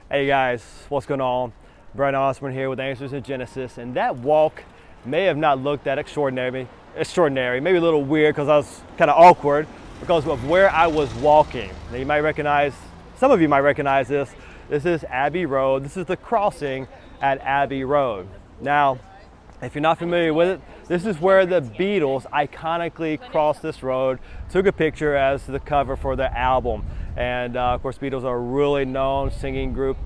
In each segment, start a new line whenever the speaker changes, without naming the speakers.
Hey guys, what's going on? Brian Osborne here with Answers in Genesis, and that walk may have not looked that extraordinary, maybe a little weird because I was kind of awkward because of where I was walking. Now you might recognize, some of you might recognize this. This is Abbey Road. This is the crossing at Abbey Road. Now, if you're not familiar with it, this is where the Beatles iconically crossed this road, took a picture as the cover for their album. And of course, Beatles are a really known singing group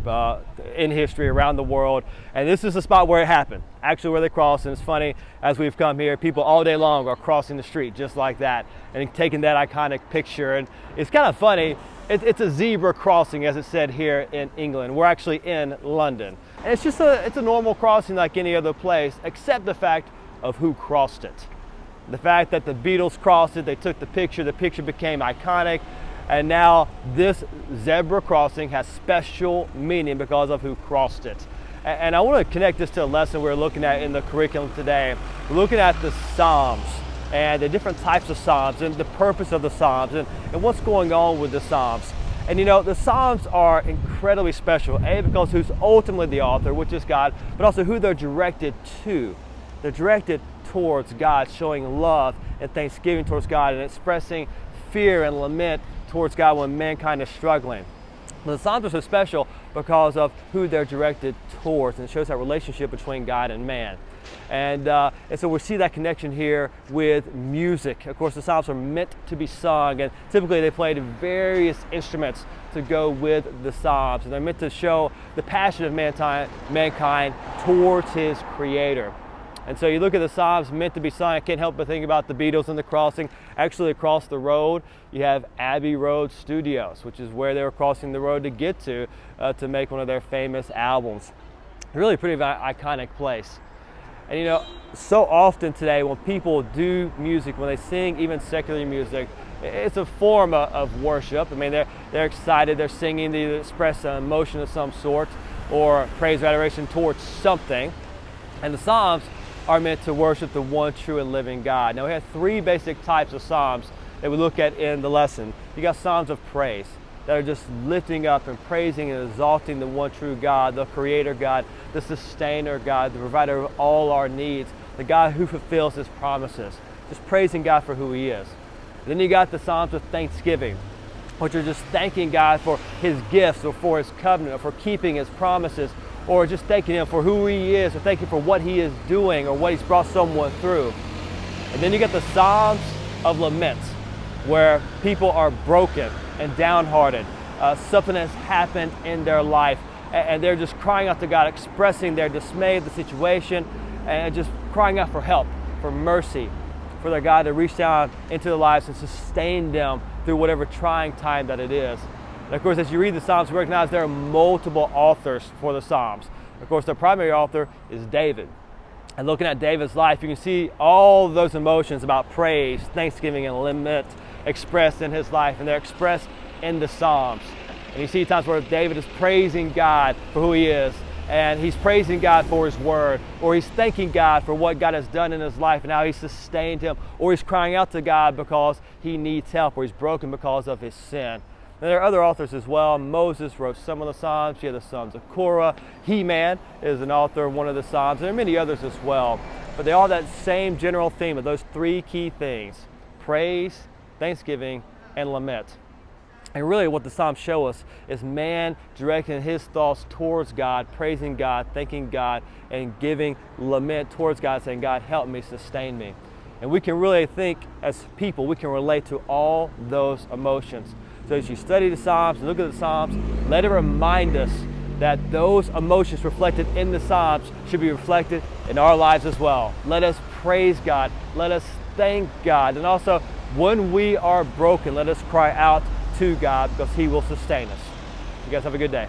in history around the world. And this is the spot where it happened, actually where they crossed. And it's funny, as we've come here, people all day long are crossing the street just like that and taking that iconic picture. And it's kind of funny. It's a zebra crossing, as it said here in England. We're actually in London. And it's just it's a normal crossing like any other place, except the fact of who crossed it. The fact that the Beatles crossed it, they took the picture became iconic, and now this zebra crossing has special meaning because of who crossed it. And I want to connect this to a lesson we're looking at in the curriculum today. We're looking at the Psalms and the different types of Psalms and the purpose of the Psalms and what's going on with the Psalms. And you know, the Psalms are incredibly special, because who's ultimately the author, which is God, but also who they're directed to. They're directed towards God, showing love and thanksgiving towards God and expressing fear and lament towards God when mankind is struggling. But the Psalms are so special because of who they're directed towards, and it shows that relationship between God and man. And so we see that connection here with music. Of course, the Psalms are meant to be sung, and typically they played various instruments to go with the Psalms. And they're meant to show the passion of mankind towards his Creator. And so you look at the Psalms meant to be sung. I can't help but think about the Beatles and the crossing. Actually, across the road, you have Abbey Road Studios, which is where they were crossing the road to get to make one of their famous albums. Really pretty iconic place. And you know, so often today when people do music, when they sing even secular music, it's a form of worship. I mean, they're excited, they're singing, they express an emotion of some sort or praise or adoration towards something. And the Psalms are meant to worship the one true and living God. Now we have three basic types of Psalms that we look at in the lesson. You got Psalms of praise that are just lifting up and praising and exalting the one true God, the Creator God, the Sustainer God, the provider of all our needs, the God who fulfills His promises. Just praising God for who He is. Then you got the Psalms of thanksgiving, which are just thanking God for His gifts or for His covenant or for keeping His promises, or just thanking Him for who He is, or thanking for what He is doing or what He's brought someone through. And then you get the Psalms of lament, where people are broken and downhearted. Something has happened in their life, and they're just crying out to God, expressing their dismay of the situation, and just crying out for help, for mercy, for their God to reach down into their lives and sustain them through whatever trying time that it is. And of course, as you read the Psalms, you recognize there are multiple authors for the Psalms. Of course, the primary author is David. And looking at David's life, you can see all those emotions about praise, thanksgiving, and lament expressed in his life, and they're expressed in the Psalms. And you see times where David is praising God for who he is, and he's praising God for His word, or he's thanking God for what God has done in his life and how He sustained him, or he's crying out to God because he needs help, or he's broken because of his sin. And there are other authors as well. Moses wrote some of the Psalms. You have the Sons of Korah. He-Man is an author of one of the Psalms. There are many others as well. But they all have that same general theme of those three key things: praise, thanksgiving, and lament. And really what the Psalms show us is man directing his thoughts towards God, praising God, thanking God, and giving lament towards God, saying, God, help me, sustain me. And we can really think as people, we can relate to all those emotions. So as you study the Psalms and look at the Psalms, let it remind us that those emotions reflected in the Psalms should be reflected in our lives as well. Let us praise God. Let us thank God. And also, when we are broken, let us cry out to God because He will sustain us. You guys have a good day.